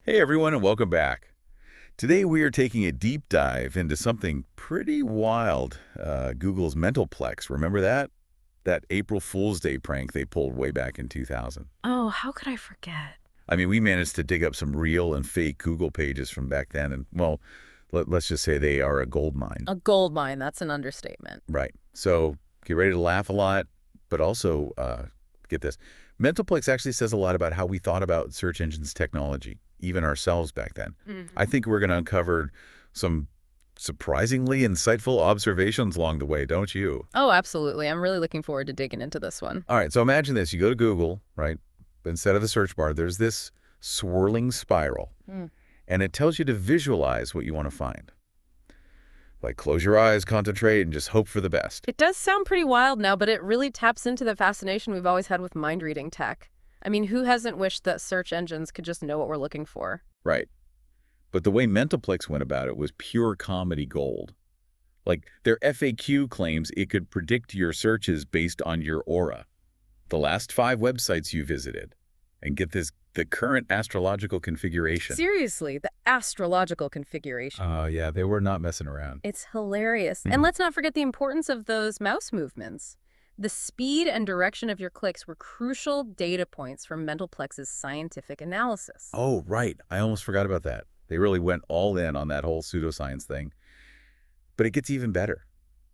Hey everyone, and welcome back. Today we are taking a deep dive into something pretty wild. Google's MentalPlex. Remember that? That April Fool's Day prank they pulled way back in 2000. Oh, how could I forget? I mean, we managed to dig up some real and fake Google pages from back then, and well, let's just say they are a gold mine. A gold mine, that's an understatement. Right. So get ready to laugh a lot, but also get this. MentalPlex actually says a lot about how we thought about search engines technology, even ourselves back then. I think we're going to uncover some surprisingly insightful observations along the way, don't you? Oh, absolutely. I'm really looking forward to digging into this one. All right, so imagine this. You go to Google, right? But instead of the search bar, there's this swirling spiral, Mm. and it tells you to visualize what you want to find. Like close your eyes, concentrate, and just hope for the best. It does sound pretty wild now, but it really taps into the fascination we've always had with mind-reading tech. I mean, who hasn't wished that search engines could just know what we're looking for? Right. But the way MentalPlex went about it was pure comedy gold. Like, their FAQ claims it could predict your searches based on your aura, the last 5 websites you visited, and get this, the current astrological configuration. Seriously, the astrological configuration. Oh, yeah, they were not messing around. It's hilarious. And let's not forget the importance of those mouse movements. The speed and direction of your clicks were crucial data points for MentalPlex's scientific analysis. Oh, right. I almost forgot about that. They really went all in on that whole pseudoscience thing. But it gets even better.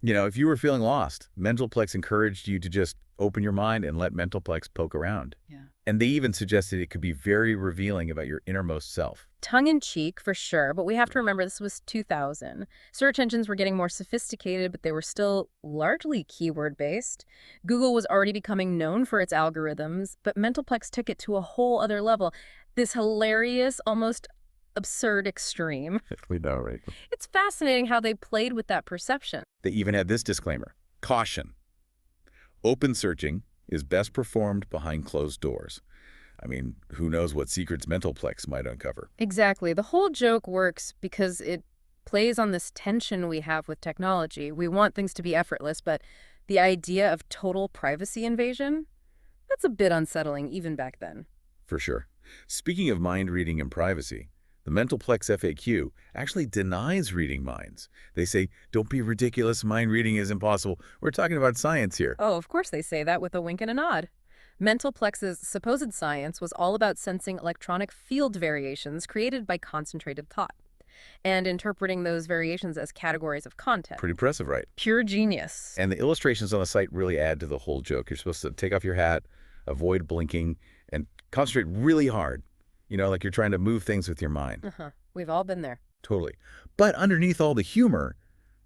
You know, if you were feeling lost, MentalPlex encouraged you to just open your mind and let MentalPlex poke around. Yeah. And they even suggested it could be very revealing about your innermost self. Tongue-in-cheek, for sure, but we have to remember this was 2000. Search engines were getting more sophisticated, but they were still largely keyword-based. Google was already becoming known for its algorithms, but MentalPlex took it to a whole other level. This hilarious, almost absurd extreme. We know, right? It's fascinating how they played with that perception. They even had this disclaimer. Caution. Open searching is best performed behind closed doors. I mean, who knows what secrets MentalPlex might uncover. Exactly. The whole joke works because it plays on this tension we have with technology. We want things to be effortless, but the idea of total privacy invasion, that's a bit unsettling even back then. For sure. Speaking of mind reading and privacy, the MentalPlex FAQ actually denies reading minds. They say, don't be ridiculous, mind reading is impossible. We're talking about science here. Oh, of course they say that with a wink and a nod. MentalPlex's supposed science was all about sensing electronic field variations created by concentrated thought and interpreting those variations as categories of content. Pretty impressive, right? Pure genius. And the illustrations on the site really add to the whole joke. You're supposed to take off your hat, avoid blinking, and concentrate really hard. You know, like you're trying to move things with your mind. We've all been there. Totally. But underneath all the humor,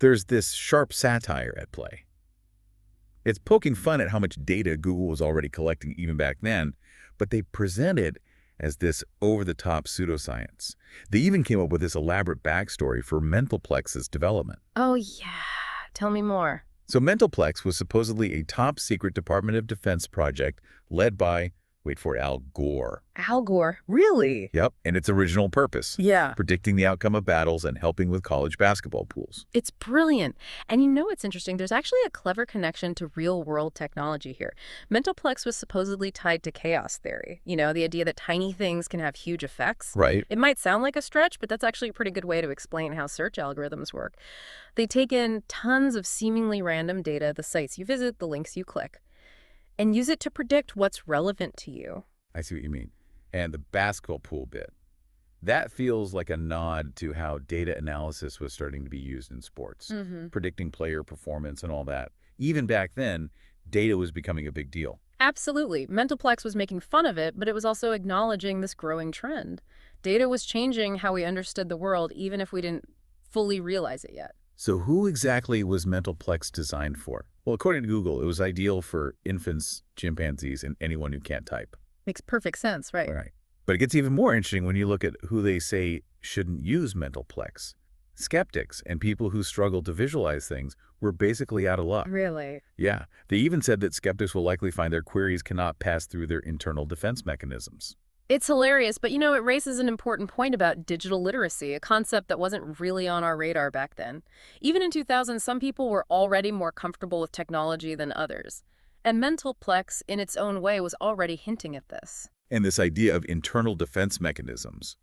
there's this sharp satire at play. It's poking fun at how much data Google was already collecting even back then, but they present it as this over-the-top pseudoscience. They even came up with this elaborate backstory for MentalPlex's development. Oh, yeah. Tell me more. So MentalPlex was supposedly a top-secret Department of Defense project led by, wait for it, Al Gore. Al Gore? Really? Yep, and its original purpose. Yeah. Predicting the outcome of battles and helping with college basketball pools. It's brilliant. And you know what's interesting? There's actually a clever connection to real-world technology here. MentalPlex was supposedly tied to chaos theory. You know, the idea that tiny things can have huge effects. Right. It might sound like a stretch, but that's actually a pretty good way to explain how search algorithms work. They take in tons of seemingly random data, the sites you visit, the links you click, and use it to predict what's relevant to you. I see what you mean. And the basketball pool bit. That feels like a nod to how data analysis was starting to be used in sports, predicting player performance and all that. Even back then, data was becoming a big deal. Absolutely. MentalPlex was making fun of it, but it was also acknowledging this growing trend. Data was changing how we understood the world, even if we didn't fully realize it yet. So who exactly was MentalPlex designed for? Well, according to Google, it was ideal for infants, chimpanzees, and anyone who can't type. Makes perfect sense, right? Right. But it gets even more interesting when you look at who they say shouldn't use MentalPlex. Skeptics and people who struggle to visualize things were basically out of luck. Really? Yeah. They even said that skeptics will likely find their queries cannot pass through their internal defense mechanisms. It's hilarious, but you know, it raises an important point about digital literacy, a concept that wasn't really on our radar back then. Even in 2000, some people were already more comfortable with technology than others. And MentalPlex, in its own way, was already hinting at this. And this idea of internal defense mechanisms.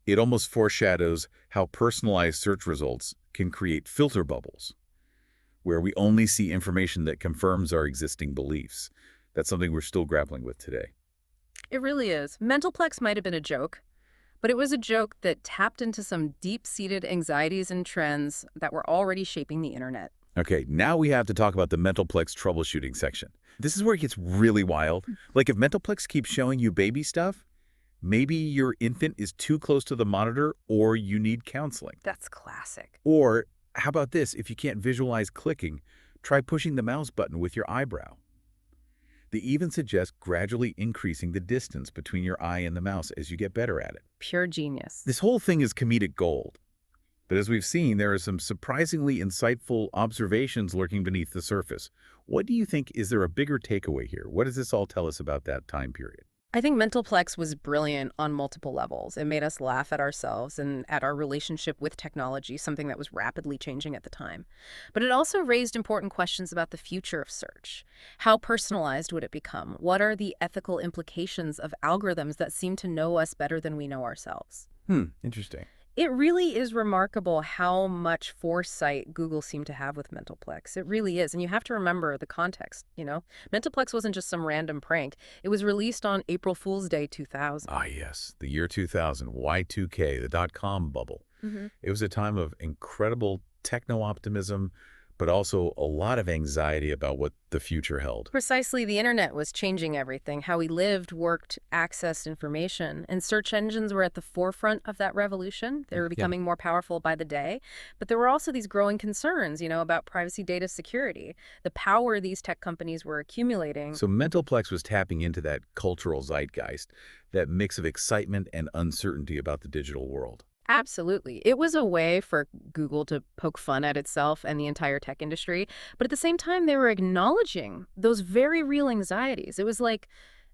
It almost foreshadows how personalized search results can create filter bubbles, where we only see information that confirms our existing beliefs. That's something we're still grappling with today. It really is. MentalPlex might have been a joke, but it was a joke that tapped into some deep-seated anxieties and trends that were already shaping the internet. Okay, now we have to talk about the MentalPlex troubleshooting section. This is where it gets really wild. Like if MentalPlex keeps showing you baby stuff, maybe your infant is too close to the monitor or you need counseling. That's classic. Or how about this? If you can't visualize clicking, try pushing the mouse button with your eyebrow. They even suggest gradually increasing the distance between your eye and the mouse as you get better at it. Pure genius. This whole thing is comedic gold. But as we've seen, there are some surprisingly insightful observations lurking beneath the surface. What do you think? Is there a bigger takeaway here? What does this all tell us about that time period? I think MentalPlex was brilliant on multiple levels. It made us laugh at ourselves and at our relationship with technology, something that was rapidly changing at the time. But it also raised important questions about the future of search. How personalized would it become? What are the ethical implications of algorithms that seem to know us better than we know ourselves? Interesting. It really is remarkable how much foresight Google seemed to have with MentalPlex. It really is. And you have to remember the context, you know? MentalPlex wasn't just some random prank. It was released on April Fool's Day 2000. Ah, yes, the year 2000, Y2K, the dot-com bubble. It was a time of incredible techno-optimism, but also a lot of anxiety about what the future held. Precisely, the internet was changing everything, how we lived, worked, accessed information, and search engines were at the forefront of that revolution. They were becoming more powerful by the day, but there were also these growing concerns, about privacy data security, the power these tech companies were accumulating. So MentalPlex was tapping into that cultural zeitgeist, that mix of excitement and uncertainty about the digital world. Absolutely. It was a way for Google to poke fun at itself and the entire tech industry, but at the same time, they were acknowledging those very real anxieties. It was like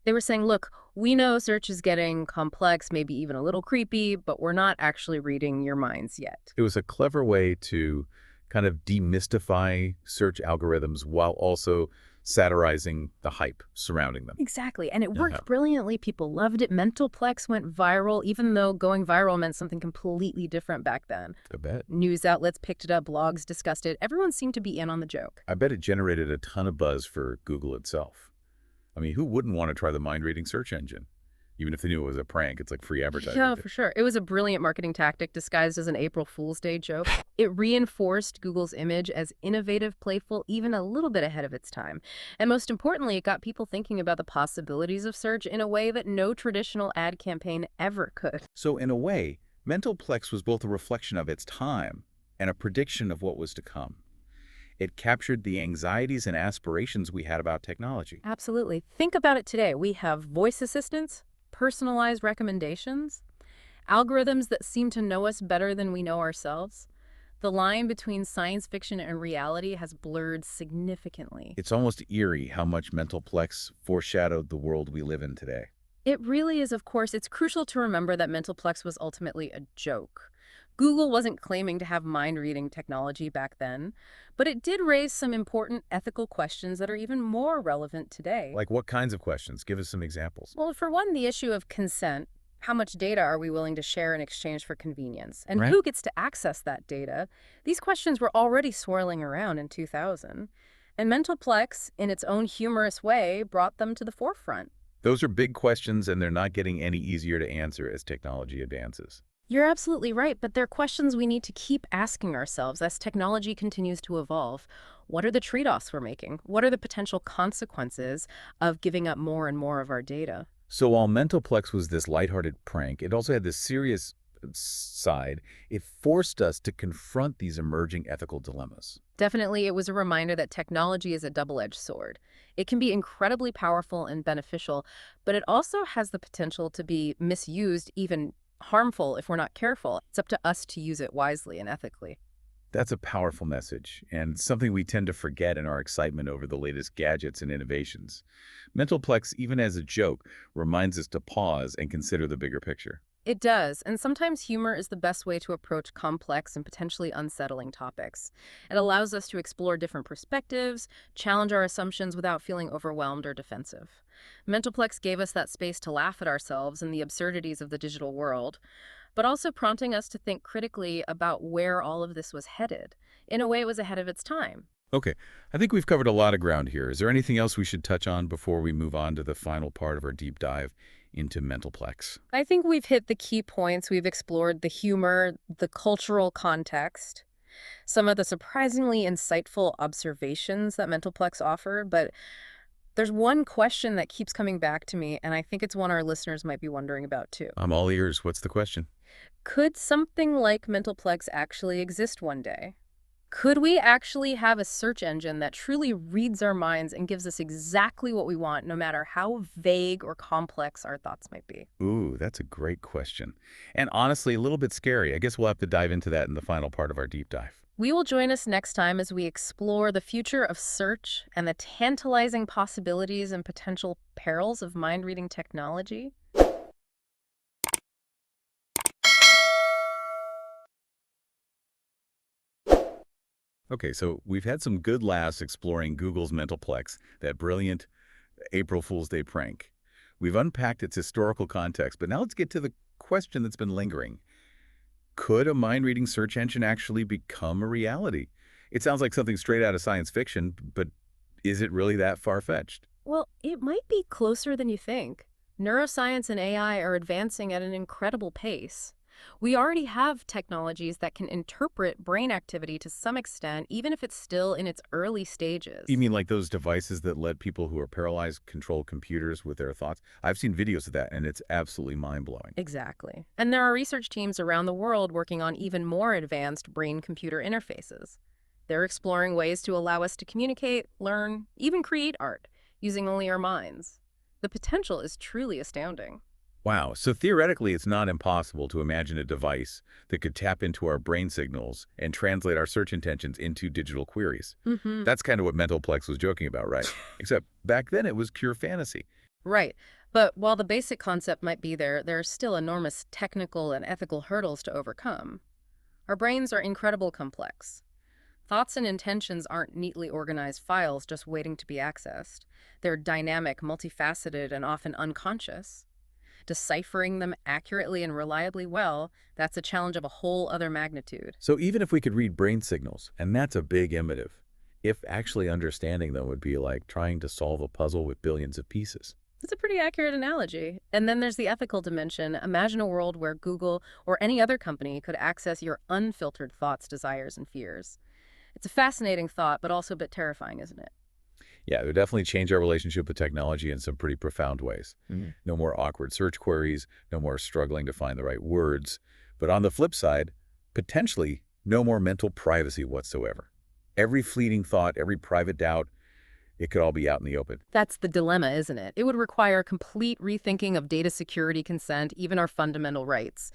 they were saying, look, we know search is getting complex, maybe even a little creepy, but we're not actually reading your minds yet. It was a clever way to kind of demystify search algorithms while also satirizing the hype surrounding them. Exactly. And it Yeah. worked brilliantly. People loved it. MentalPlex went viral, even though going viral meant something completely different back then. I bet. News outlets picked it up, blogs discussed it. Everyone seemed to be in on the joke. I bet it generated a ton of buzz for Google itself. I mean, who wouldn't want to try the mind-reading search engine? Even if they knew it was a prank, it's like free advertising. Yeah, for sure. It was a brilliant marketing tactic disguised as an April Fool's Day joke. It reinforced Google's image as innovative, playful, even a little bit ahead of its time. And most importantly, it got people thinking about the possibilities of search in a way that no traditional ad campaign ever could. So in a way, MentalPlex was both a reflection of its time and a prediction of what was to come. It captured the anxieties and aspirations we had about technology. Absolutely. Think about it today. We have voice assistants, personalized recommendations, algorithms that seem to know us better than we know ourselves. The line between science fiction and reality has blurred significantly. It's almost eerie how much MentalPlex foreshadowed the world we live in today. It really is, of course. It's crucial to remember that MentalPlex was ultimately a joke. Google wasn't claiming to have mind-reading technology back then, but it did raise some important ethical questions that are even more relevant today. Like what kinds of questions? Give us some examples. Well, for one, the issue of consent. How much data are we willing to share in exchange for convenience? And Right. who gets to access that data? These questions were already swirling around in 2000. And MentalPlex, in its own humorous way, brought them to the forefront. Those are big questions, and they're not getting any easier to answer as technology advances. You're absolutely right, but they're questions we need to keep asking ourselves as technology continues to evolve. What are the trade-offs we're making? What are the potential consequences of giving up more and more of our data? So while MentalPlex was this lighthearted prank, it also had this serious side. It forced us to confront these emerging ethical dilemmas. Definitely, it was a reminder that technology is a double-edged sword. It can be incredibly powerful and beneficial, but it also has the potential to be misused, even harmful if we're not careful. It's up to us to use it wisely and ethically. That's a powerful message, and something we tend to forget in our excitement over the latest gadgets and innovations. MentalPlex, even as a joke, reminds us to pause and consider the bigger picture. It does, and sometimes humor is the best way to approach complex and potentially unsettling topics. It allows us to explore different perspectives, challenge our assumptions without feeling overwhelmed or defensive. MentalPlex gave us that space to laugh at ourselves and the absurdities of the digital world. but also prompting us to think critically about where all of this was headed. In a way, it was ahead of its time. Okay, I think we've covered a lot of ground here. Is there anything else we should touch on before we move on to the final part of our deep dive into MentalPlex? I think we've hit the key points. We've explored the humor, the cultural context, some of the surprisingly insightful observations that MentalPlex offered, but there's one question that keeps coming back to me, and I think it's one our listeners might be wondering about too. I'm all ears. What's the question? Could something like MentalPlex actually exist one day? Could we actually have a search engine that truly reads our minds and gives us exactly what we want, no matter how vague or complex our thoughts might be? Ooh, that's a great question. And honestly, a little bit scary. I guess we'll have to dive into that in the final part of our deep dive. We will join us next time as we explore the future of search and the tantalizing possibilities and potential perils of mind-reading technology. Okay, so we've had some good laughs exploring Google's MentalPlex, that brilliant April Fool's Day prank. We've unpacked its historical context, but now let's get to the question that's been lingering. Could a mind-reading search engine actually become a reality? It sounds like something straight out of science fiction, but is it really that far-fetched? Well, it might be closer than you think. Neuroscience and AI are advancing at an incredible pace. We already have technologies that can interpret brain activity to some extent, even if it's still in its early stages. You mean like those devices that let people who are paralyzed control computers with their thoughts? I've seen videos of that, and it's absolutely mind-blowing. Exactly. And there are research teams around the world working on even more advanced brain-computer interfaces. They're exploring ways to allow us to communicate, learn, even create art, using only our minds. The potential is truly astounding. Wow, so theoretically it's not impossible to imagine a device that could tap into our brain signals and translate our search intentions into digital queries. Mm-hmm. That's kind of what MentalPlex was joking about, right? Except back then it was pure fantasy. Right. But while the basic concept might be there are still enormous technical and ethical hurdles to overcome. Our brains are incredibly complex. Thoughts and intentions aren't neatly organized files just waiting to be accessed. They're dynamic, multifaceted, and often unconscious. Deciphering them accurately and reliably well, that's a challenge of a whole other magnitude. So even if we could read brain signals, and that's a big emotive, if actually understanding them would be like trying to solve a puzzle with billions of pieces. That's a pretty accurate analogy. And then there's the ethical dimension. Imagine a world where Google or any other company could access your unfiltered thoughts, desires, and fears. It's a fascinating thought, but also a bit terrifying, isn't it? Yeah, it would definitely change our relationship with technology in some pretty profound ways. No more awkward search queries, no more struggling to find the right words. But on the flip side, potentially no more mental privacy whatsoever. Every fleeting thought, every private doubt, it could all be out in the open. That's the dilemma, isn't it? It would require complete rethinking of data security, consent, even our fundamental rights.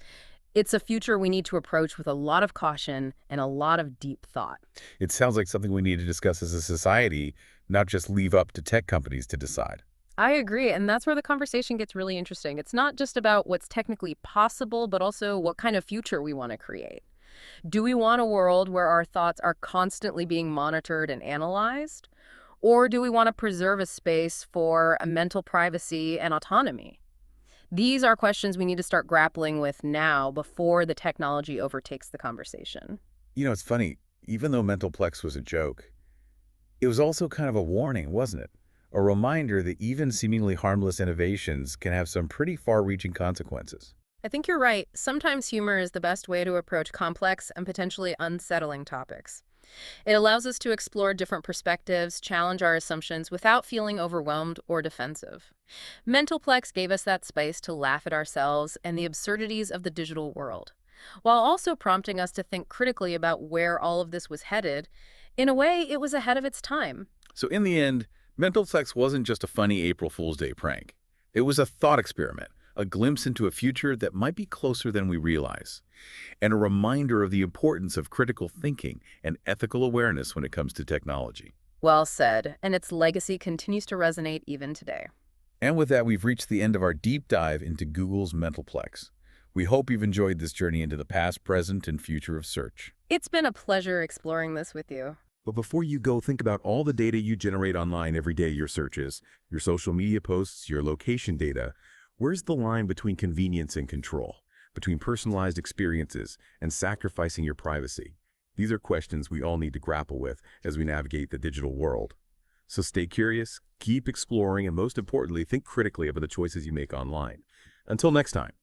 It's a future we need to approach with a lot of caution and a lot of deep thought. It sounds like something we need to discuss as a society, not just leave up to tech companies to decide. I agree, and that's where the conversation gets really interesting. It's not just about what's technically possible, but also what kind of future we want to create. Do we want a world where our thoughts are constantly being monitored and analyzed? Or do we want to preserve a space for a mental privacy and autonomy? These are questions we need to start grappling with now before the technology overtakes the conversation. You know, it's funny, even though MentalPlex was a joke, it was also kind of a warning, wasn't it? A reminder that even seemingly harmless innovations can have some pretty far-reaching consequences. I think you're right. Sometimes humor is the best way to approach complex and potentially unsettling topics. It allows us to explore different perspectives, challenge our assumptions without feeling overwhelmed or defensive. MentalPlex gave us that space to laugh at ourselves and the absurdities of the digital world, while also prompting us to think critically about where all of this was headed. In a way, it was ahead of its time. So in the end, MentalPlex wasn't just a funny April Fool's Day prank. It was a thought experiment, a glimpse into a future that might be closer than we realize, and a reminder of the importance of critical thinking and ethical awareness when it comes to technology. Well said, and its legacy continues to resonate even today. And with that, we've reached the end of our deep dive into Google's MentalPlex. We hope you've enjoyed this journey into the past, present, and future of search. It's been a pleasure exploring this with you. But before you go, think about all the data you generate online every day, your searches, your social media posts, your location data. Where's the line between convenience and control? between personalized experiences and sacrificing your privacy? These are questions we all need to grapple with as we navigate the digital world. So stay curious, keep exploring, and most importantly, think critically about the choices you make online. Until next time.